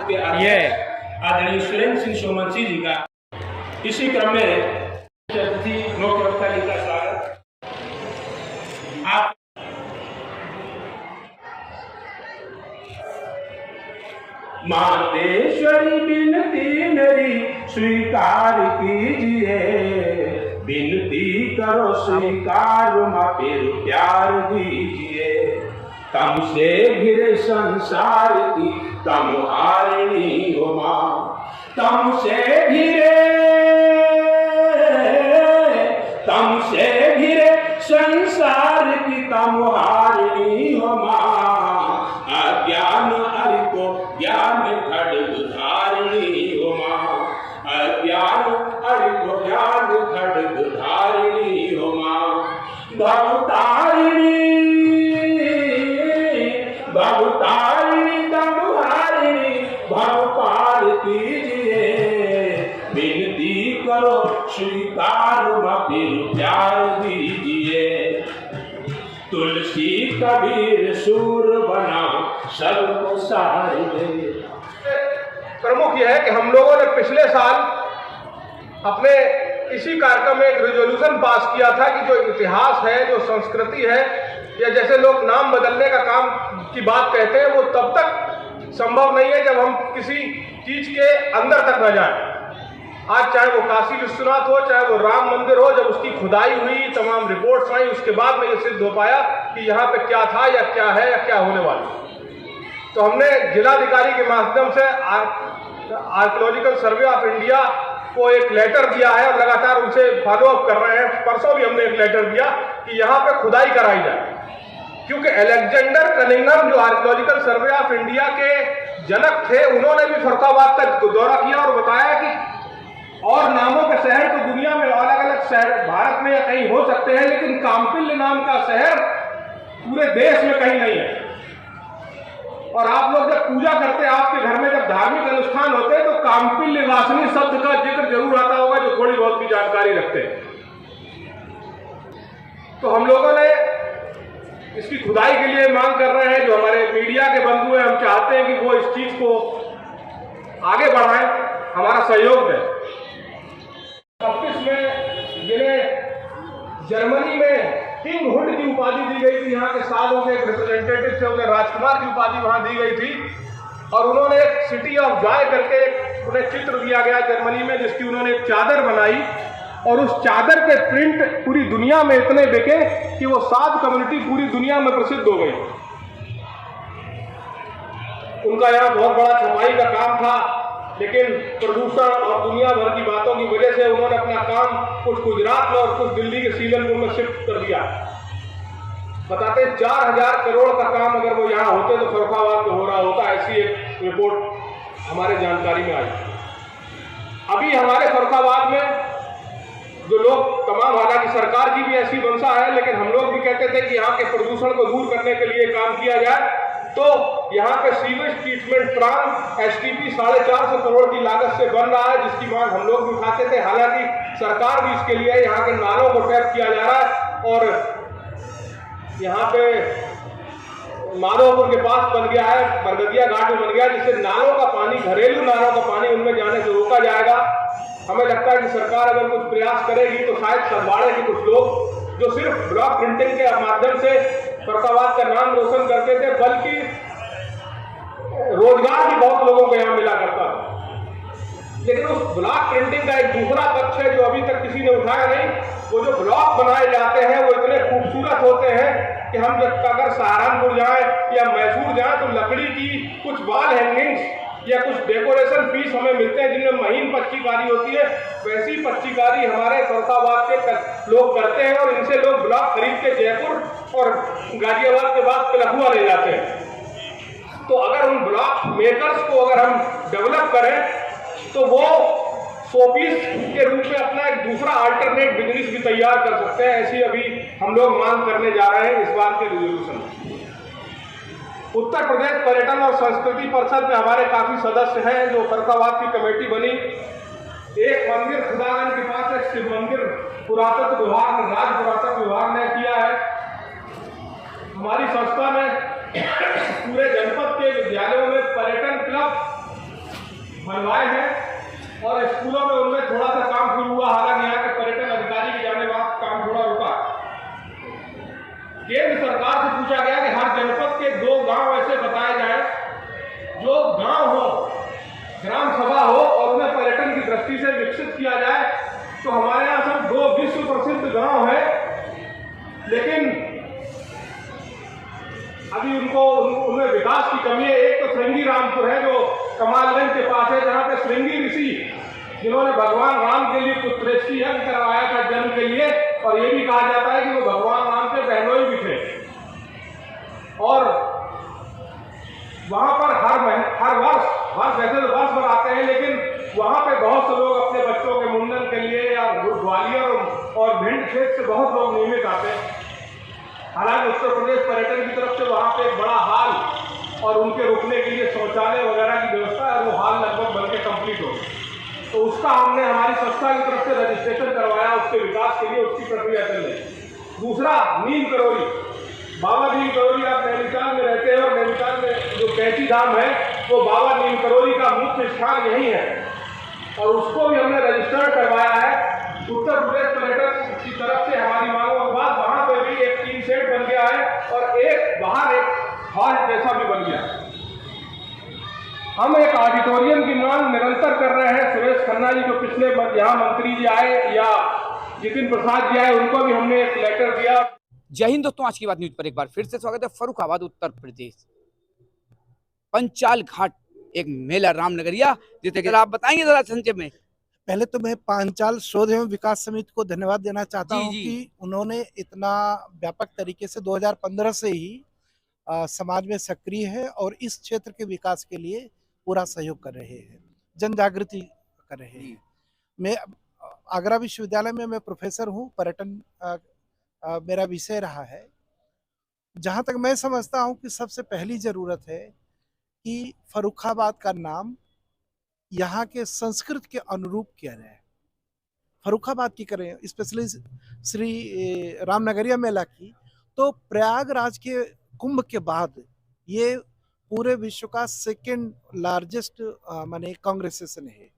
के अध्यक्ष आदरणीय सुरेंद्र सिंह सोमवंशी जी का इसी क्रम में अतिथि मुख्य वक्ता जी का स्वागत। आप मातेश्वरी बिनती मेरी स्वीकार कीजिए, बिनती करो स्वीकार माँ फिर प्यार दीजिए। तुमसे घिरे संसार की तुम हारिणी हो माँ, तुमसे घिरे संसार की तुम हारिणी हो माँ। अज्ञान अरि को ज्ञान खड्ग धारिणी हो माँ, अज्ञान अरि को ज्ञान खड्ग धारिणी हो माँ। भवतारिणी भवतारिणी तमहारिणी भव पार कीजिए, विनती करो स्वीकार माँ फिर प्यार दीजिए। तुलसी कबीर सूर बना सबको सहार दे। प्रमुख यह है कि हम लोगों ने पिछले साल अपने इसी कार्यक्रम में एक रेजोल्यूशन पास किया था कि जो इतिहास है, जो संस्कृति है, या जैसे लोग नाम बदलने का काम की बात कहते हैं, वो तब तक संभव नहीं है जब हम किसी चीज के अंदर तक न जाएं। आज चाहे वो काशी विश्वनाथ हो, चाहे वो राम मंदिर हो, जब उसकी खुदाई हुई, तमाम रिपोर्ट्स आई, उसके बाद में ये सिद्ध हो पाया कि यहाँ पे क्या था या क्या है या क्या होने वाला। तो हमने जिलाधिकारी के माध्यम से आर्कियोलॉजिकल सर्वे ऑफ इंडिया को एक लेटर दिया है और लगातार उनसे फॉलो अप कर रहे हैं। परसों भी हमने एक लेटर दिया कि यहाँ पे खुदाई कराई जाए, क्योंकि अलेक्जेंडर कनिंघम जो आर्कियोलॉजिकल सर्वे ऑफ इंडिया के जनक थे, उन्होंने भी फर्रुखाबाद तक दौरा किया और बताया कि और नामों के शहर तो दुनिया में अलग अलग शहर भारत में या कहीं हो सकते हैं, लेकिन काम्पिल्य नाम का शहर पूरे देश में कहीं नहीं है। और आप लोग जब पूजा करते हैं, आपके घर में जब धार्मिक अनुष्ठान होते हैं, तो काम्पिल्य वासिनी शब्द का जिक्र जरूर आता होगा जो थोड़ी बहुत भी जानकारी रखते हैं। तो हम लोगों ने इसकी खुदाई के लिए मांग कर रहे हैं। जो हमारे मीडिया के बंधु हैं, हम चाहते हैं कि वो इस चीज को आगे बढ़ाएं, हमारा सहयोग दें। 26 में जिन्हें जर्मनी में किंग हुड की उपाधि दी गई थी, यहाँ के सालों के एक रिप्रेजेंटेटिव थे, उन्हें राजकुमार की उपाधि वहां दी गई थी। और उन्होंने एक सिटी ऑफ जॉय करके उन्हें चित्र दिया गया जर्मनी में, जिसकी उन्होंने एक चादर बनाई और उस चादर के प्रिंट पूरी दुनिया में इतने बिके कि वो साध कम्युनिटी पूरी दुनिया में प्रसिद्ध हो गई। उनका यहाँ बहुत बड़ा छपाई का काम था, लेकिन प्रदूषण और दुनिया भर की बातों की वजह से उन्होंने अपना काम कुछ गुजरात में और कुछ दिल्ली के सीलमपुर में शिफ्ट कर दिया। बताते 4000 करोड़ का काम अगर वो यहाँ होते तो फर्रुखाबाद में हो रहा होता, ऐसी एक रिपोर्ट हमारे जानकारी में आई। अभी हमारे फर्रुखाबाद में जो लोग तमाम, हालांकि सरकार की भी ऐसी मंशा है, लेकिन हम लोग भी कहते थे कि यहाँ के प्रदूषण को दूर करने के लिए काम किया जाए, तो यहाँ पे sewage treatment plant STP 450 crore की लागत से बन रहा है, जिसकी मांग हम लोग भी उठाते थे। हालांकि सरकार भी इसके लिए यहाँ के नालों को टैप किया जा रहा है और यहाँ पे माधोपुर के पास बन गया है, बरगदिया घाट में बन गया, जिससे नालों का पानी, घरेलू नालों का पानी उनमें जाने से रोका जाएगा। हमें लगता है कि सरकार अगर कुछ प्रयास करेगी तो शायद सरवाड़े के कुछ लोग जो सिर्फ ब्लॉक प्रिंटिंग के माध्यम से फर्रुखाबाद का नाम रोशन करते थे, बल्कि रोजगार भी बहुत लोगों को यहाँ मिला करता था। लेकिन उस ब्लॉक प्रिंटिंग का एक दूसरा पक्ष है जो अभी तक किसी ने उठाया नहीं। वो जो ब्लॉक बनाए जाते हैं वो इतने खूबसूरत होते हैं कि हम जब अगर सहारनपुर जाएं या मैसूर जाएं तो लकड़ी की कुछ वॉल हैंगिंग्स या कुछ डेकोरेशन पीस हमें मिलते हैं जिनमें महीन पच्चीकारी होती है। वैसी पच्चीकारी हमारे फर्रुखाबाद के लोग करते हैं और इनसे लोग ब्लॉक खरीद के जयपुर और गाजियाबाद के बाद पिलखुआ ले जाते हैं। तो अगर उन ब्लॉक मेकर्स को अगर हम डेवलप करें तो वो शोपीस के रूप में अपना एक दूसरा अल्टरनेट बिजनेस भी तैयार कर सकते हैं। ऐसी अभी हम लोग मांग करने जा रहे हैं इस बात के रिजोल्यूशन में। उत्तर प्रदेश पर्यटन और संस्कृति परिषद में हमारे काफी सदस्य हैं जो फर्रुखाबाद की कमेटी बनी। एक मंदिर खुदागंज के पास एक शिव मंदिर पुरातत्व विभाग ने, राज्य पुरातत्व विभाग ने किया है। हमारी संस्था ने पूरे जनपद के विद्यालयों में पर्यटन क्लब बनवाए हैं और स्कूलों में उनमें थोड़ा सा काम शुरू हुआ। हालांकि यहाँ के पर्यटन अधिकारी के जाने बाद काम थोड़ा रुका। केंद्र सरकार से पूछा गया कि हर जनपद के 2 गांव ऐसे बताए जाए जो गांव हो, ग्राम सभा हो और उन्हें पर्यटन की दृष्टि से विकसित किया जाए। तो हमारे यहाँ सब 2 विश्व प्रसिद्ध गांव है, लेकिन अभी उनमें विकास की कमी है। एक तो श्रृंगी रामपुर है जो कमालगंज के पास है, जहाँ पे श्रृंगी ऋषि जिन्होंने भगवान राम के लिए पुत्रेष्टि यज्ञ करवाया था जन्म के लिए, और ये भी कहा जाता है कि वो भगवान राम के बहनोई भी थे। और वहां पर हर वर्ष वैसे तो वर्ष भर आते हैं, लेकिन वहां पे बहुत से लोग अपने बच्चों के मुंडन के लिए या ग्वालियर और भिंड क्षेत्र से बहुत लोग नियमित आते हैं। हालांकि उत्तर प्रदेश पर्यटन की तरफ से वहां पे एक बड़ा हॉल और उनके रुकने के लिए शौचालय वगैरह की व्यवस्था है, वो हॉल लगभग बनके कंप्लीट हो गई। तो उसका हमने हमारी संस्था की तरफ से रजिस्ट्रेशन करवाया, उसके विकास के लिए उसकी प्रक्रिया चल रही है। दूसरा, नीम करोली, बाबा नीम करोली, आप नैनीताल में रहते हैं और नैनीताल में जो कैंची धाम है वो बाबा नीम करोली का मुख्य स्थान यही है, और उसको भी हमने रजिस्टर्ड करवाया है। उत्तर प्रदेश पर्यटन की तरफ से हमारी मांगों के बाद वहां पर भी एक 3 शेड बन गया है और एक बाहर एक हॉल जैसा भी बन गया। हम एक ऑडिटोरियम की मांग निरंतर कर रहे हैं। सुरेश खन्ना जी जो पिछले यहाँ मंत्री जी आए या जितिन प्रसाद जी आए, उनको भी हमने एक लेटर दिया। जय हिंद दोस्तों, आज की बात न्यूज पर एक बार फिर से स्वागत है। फर्रुखाबाद उत्तर प्रदेश, पंचाल घाट एक मेला रामनगरिया, जिसे आप बताएंगे जरा संक्षेप में। पहले तो मैं पांचाल शोध एवं विकास समिति को धन्यवाद देना चाहता हूं कि उन्होंने इतना व्यापक तरीके से 2015 से ही समाज में सक्रिय है और इस क्षेत्र के विकास के लिए पूरा सहयोग कर रहे हैं, जन जागृति कर रहे हैं। मैं आगरा विश्वविद्यालय में मैं प्रोफेसर हूं, पर्यटन मेरा विषय रहा है। जहां तक मैं समझता हूं कि सबसे पहली जरूरत है कि फर्रुखाबाद का नाम यहाँ के संस्कृत के अनुरूप किया जाए। फर्रुखाबाद की करें, स्पेशली श्री रामनगरिया मेला की, तो प्रयागराज के कुंभ के बाद ये पूरे विश्व का 2nd लार्जेस्ट माने कांग्रेसेशन है।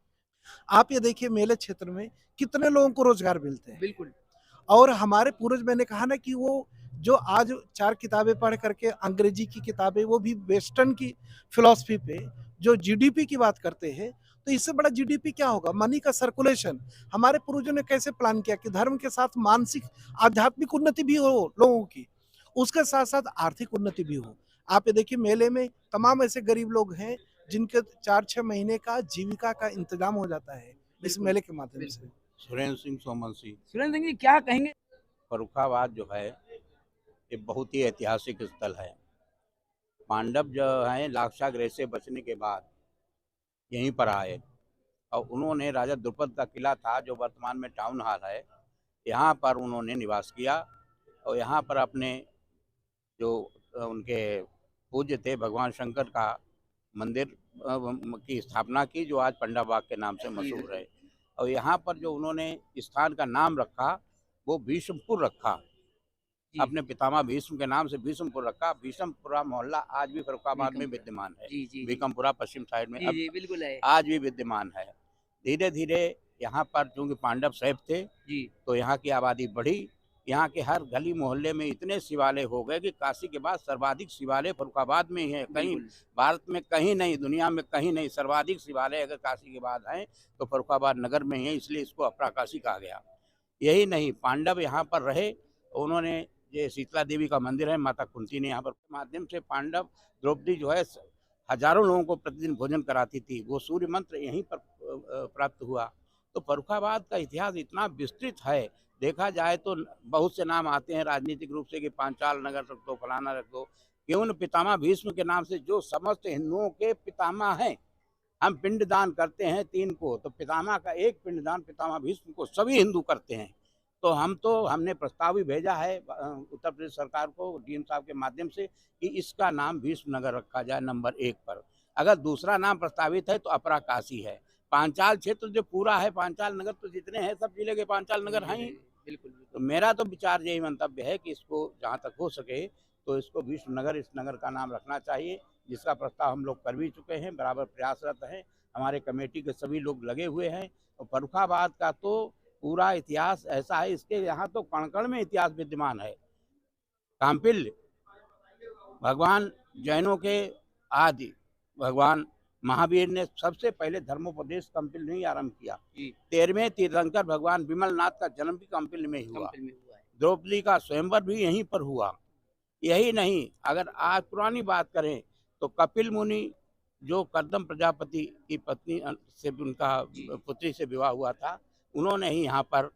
आप ये देखिए मेले क्षेत्र में कितने लोगों को रोजगार मिलते हैं। बिल्कुल। और हमारे पूर्वज, मैंने कहा ना कि वो जो आज 4 किताबें पढ़ करके, अंग्रेजी की किताबें, वो भी वेस्टर्न की फिलॉसफी पे जो जीडीपी की बात करते हैं, तो इससे बड़ा जीडीपी क्या होगा? मनी का सर्कुलेशन। हमारे पूर्वजों ने कैसे प्लान किया कि धर्म के साथ मानसिक आध्यात्मिक उन्नति भी हो लोगों की, उसके साथ साथ आर्थिक उन्नति भी हो। आप ये देखिए मेले में तमाम ऐसे गरीब लोग हैं जिनके 4-6 महीने का जीविका का इंतजाम हो जाता है इस मेले के माध्यम से। सुरेंद्र सिंह सोमन सिंह। सुरेंद्र सिंह जी, क्या कहेंगे? फर्रुखाबाद जो है ये बहुत ही ऐतिहासिक स्थल है। पांडव जो हैं लाक्षागृह से बचने के बाद यहीं पर आए और उन्होंने राजा द्रुपद का किला था जो वर्तमान में टाउन हॉल है, यहाँ पर उन्होंने निवास किया और यहाँ पर अपने जो उनके पूज्य थे भगवान शंकर का मंदिर की स्थापना की, जो आज पंडा बाग के नाम से मशहूर है। और यहाँ पर जो उन्होंने स्थान का नाम रखा वो भीष्मपुर रखा, अपने पितामह भीष्म के नाम से भीष्मपुर रखा। भीष्मपुरा मोहल्ला आज भी फर्रुखाबाद में विद्यमान है। भीकमपुरा पश्चिम साइड में बिल्कुल है, आज भी विद्यमान है। धीरे धीरे यहाँ पर चूंकि पांडव सैफ थे तो यहाँ की आबादी बढ़ी। यहाँ के हर गली मोहल्ले में इतने शिवालय हो गए कि काशी के बाद सर्वाधिक शिवालय फर्रुखाबाद में ही है। कहीं भारत में कहीं नहीं, दुनिया में कहीं नहीं, सर्वाधिक शिवालय अगर काशी के बाद हैं तो फर्रुखाबाद नगर में ही है, इसलिए इसको अपरा काशी कहा गया। यही नहीं, पांडव यहाँ पर रहे, उन्होंने ये शीतला देवी का मंदिर है, माता कुंती ने यहाँ पर माध्यम से पांडव द्रौपदी जो है हजारों लोगों को प्रतिदिन भोजन कराती थी। वो सूर्य मंत्र यहीं पर प्राप्त हुआ। तो फर्रुखाबाद का इतिहास इतना विस्तृत है, देखा जाए तो बहुत से नाम आते हैं राजनीतिक रूप से कि पांचाल नगर रख दो, फलाना रख दो। क्यों न पितामह भीष्म के नाम से जो समस्त हिंदुओं के पितामह हैं, हम पिंडदान करते हैं 3 को, तो पितामह का एक पिंडदान पितामह भीष्म को सभी हिंदू करते हैं। तो हमने प्रस्ताव भी भेजा है उत्तर प्रदेश सरकार को डीएम साहब के माध्यम से कि इसका नाम भीष्म नगर रखा जाए नंबर 1 पर। अगर दूसरा नाम प्रस्तावित है तो अपरा काशी है। पांचाल क्षेत्र जो पूरा है, पांचाल नगर तो जितने हैं सब जिले के पांचाल नगर हैं। बिल्कुल। तो मेरा तो विचार यही मंतव्य है कि इसको जहाँ तक हो सके तो इसको भीष्म नगर, इस नगर का नाम रखना चाहिए, जिसका प्रस्ताव हम लोग कर भी चुके हैं, बराबर प्रयासरत हैं। हमारे कमेटी के सभी लोग लगे हुए हैं। और फर्रुखाबाद का तो पूरा इतिहास ऐसा है, इसके यहाँ तो कण कण में इतिहास विद्यमान है। काम्पिल्य भगवान जैनों के आदि भगवान महावीर ने सबसे पहले धर्मोपदेश कंपिल में ही आरंभ किया। 13वें तीर्थंकर भगवान विमलनाथ का जन्म भी कंपिल में ही हुआ। द्रौपदी का स्वयंवर भी यहीं पर हुआ। यही नहीं, अगर आज पुरानी बात करें तो कपिल मुनि जो कर्दम प्रजापति की पत्नी से उनका पुत्री से विवाह हुआ था, उन्होंने ही यहाँ पर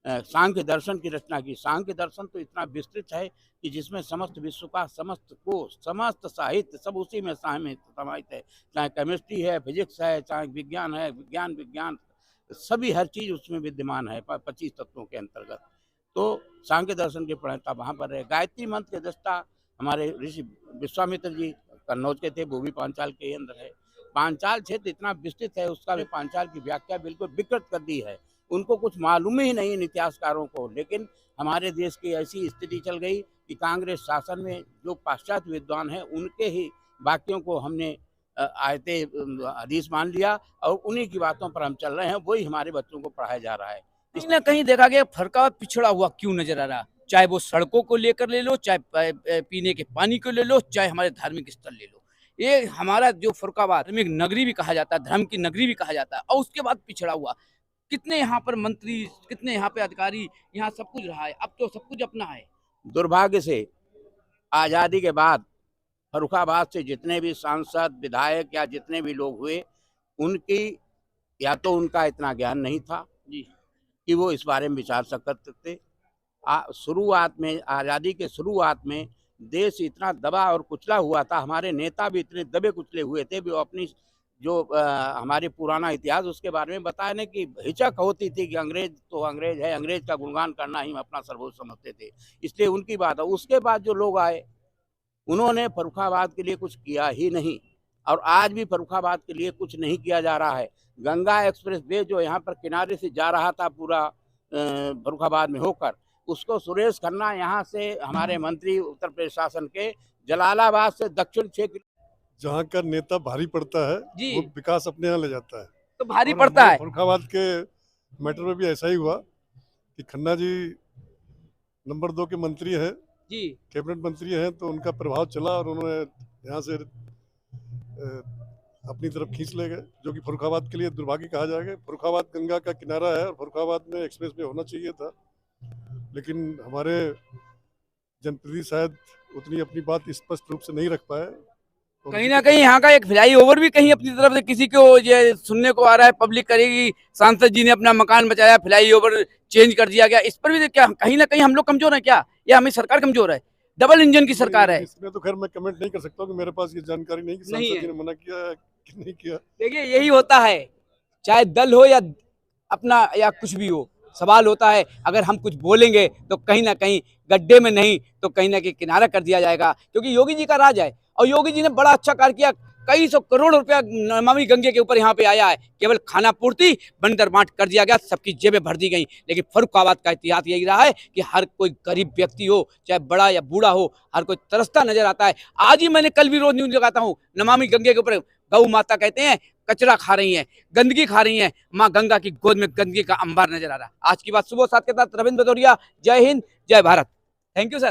सांख्य दर्शन की रचना की। सांख्य दर्शन तो इतना विस्तृत है कि जिसमें समस्त विश्व का समस्त कोश, समस्त साहित्य सब उसी में समाहित है। चाहे केमिस्ट्री है, फिजिक्स है, चाहे विज्ञान है, विज्ञान सभी हर चीज उसमें विद्यमान है 25 तत्वों के अंतर्गत। तो सांख्य दर्शन के प्रणेता वहाँ पर है। गायत्री मंत्र के दृष्टा हमारे ऋषि विश्वामित्र जी कन्नौज के थे, वो भी पांचाल के अंदर है। पांचाल क्षेत्र इतना विस्तृत है, उसका भी पांचाल की व्याख्या बिल्कुल विकृत कर दी है। उनको कुछ मालूम ही नहीं इन इतिहासकारों को। लेकिन हमारे देश की ऐसी स्थिति चल गई कि कांग्रेस शासन में जो पाश्चात्य विद्वान हैं उनके ही वाक्यों को हमने आयते हदीस मान लिया और उन्हीं की बातों पर हम चल रहे हैं। वही हमारे बच्चों को पढ़ाया जा रहा है। कहीं ना कहीं देखा गया फर्रुखाबाद पिछड़ा हुआ क्यों नजर आ रहा, चाहे वो सड़कों को लेकर ले लो, चाहे पीने के पानी को ले लो, चाहे हमारे धार्मिक स्थल ले लो। ये हमारा जो फर्रुखाबाद धार्मिक नगरी भी कहा जाता है, धर्म की नगरी भी कहा जाता है, और उसके बाद पिछड़ा हुआ। कितने यहाँ पर मंत्री, कितने यहाँ पे अधिकारी, यहाँ सब कुछ रहा है, अब तो सब कुछ अपना है। दुर्भाग्य से आज़ादी के बाद फर्रुखाबाद से जितने भी सांसद, विधायक या जितने भी लोग हुए, उनकी या तो उनका इतना ज्ञान नहीं था जी कि वो इस बारे में विचार सकते थे। शुरुआत में, आज़ादी के शुरुआत में देश इतना दबा और कुचला हुआ था, हमारे नेता भी इतने दबे कुचले हुए थे। वो अपनी जो हमारे पुराना इतिहास उसके बारे में बताने की हिचक होती थी कि अंग्रेज तो अंग्रेज है, अंग्रेज का गुणगान करना ही अपना सर्वोच्च समझते थे, इसलिए उनकी बात है। उसके बाद जो लोग आए उन्होंने फर्रुखाबाद के लिए कुछ किया ही नहीं, और आज भी फर्रुखाबाद के लिए कुछ नहीं किया जा रहा है। गंगा एक्सप्रेस वे जो यहाँ पर किनारे से जा रहा था पूरा फर्रुखाबाद में होकर, उसको सुरेश खन्ना यहाँ से हमारे मंत्री उत्तर प्रदेश शासन के जलालाबाद से दक्षिण 6 किलोमीटर जहाँ का नेता भारी पड़ता है वो विकास अपने यहाँ ले जाता है। तो भारी पड़ता है। फर्रुखाबाद के मैटर में भी ऐसा ही हुआ कि खन्ना जी नंबर 2 के मंत्री हैं जी, कैबिनेट मंत्री हैं, तो उनका प्रभाव चला और उन्होंने यहाँ से अपनी तरफ खींच ले गए, जो कि फर्रुखाबाद के लिए दुर्भाग्य कहा जाएगा। फर्रुखाबाद गंगा का किनारा है और फर्रुखाबाद में एक्सप्रेस वे होना चाहिए था, लेकिन हमारे जनप्रतिनिधि शायद उतनी अपनी बात स्पष्ट रूप से नहीं रख पाए। कहीं ना कहीं यहाँ का एक फ्लाई ओवर भी कहीं अपनी तरफ से किसी को ये सुनने को आ रहा है, पब्लिक करेगी, सांसद जी ने अपना मकान बचाया, फ्लाई ओवर चेंज कर दिया गया। इस पर भी क्या कहीं ना कहीं हम लोग कमजोर हैं क्या, या हमें सरकार कमजोर है? डबल इंजन की सरकार है। इसमें तो खैर मैं कमेंट नहीं कर सकता हूँ कि मेरे पास ये जानकारी नहीं कि सांसद जी ने मना किया है कि नहीं किया। देखिए यही होता है, चाहे दल हो या अपना या कुछ भी हो, सवाल होता है अगर हम कुछ बोलेंगे तो कहीं ना कहीं गड्ढे में नहीं तो कहीं ना कहीं किनारा कर दिया जाएगा, क्योंकि योगी जी का राज है। और योगी जी ने बड़ा अच्छा कार्य किया, कई सौ करोड़ रुपया नमामि गंगे के ऊपर यहाँ पे आया है। केवल खाना पूर्ति बंदर बांट कर दिया गया, सबकी जेबें भर दी गई। लेकिन फर्रुखाबाद का इतिहास यही रहा है कि हर कोई गरीब व्यक्ति हो, चाहे बड़ा या बूढ़ा हो, हर कोई तरसता नजर आता है। आज ही मैंने कल भी रोज न्यूज लगाता हूँ, नमामि गंगे के ऊपर गौ माता कहते हैं कचरा खा रही हैं, गंदगी खा रही हैं, माँ गंगा की गोद में गंदगी का अंबार नजर आ रहा है। आज की बात सुबह 7 के साथ रविंद्र भदौरिया। जय हिंद, जय भारत। Thank you sir.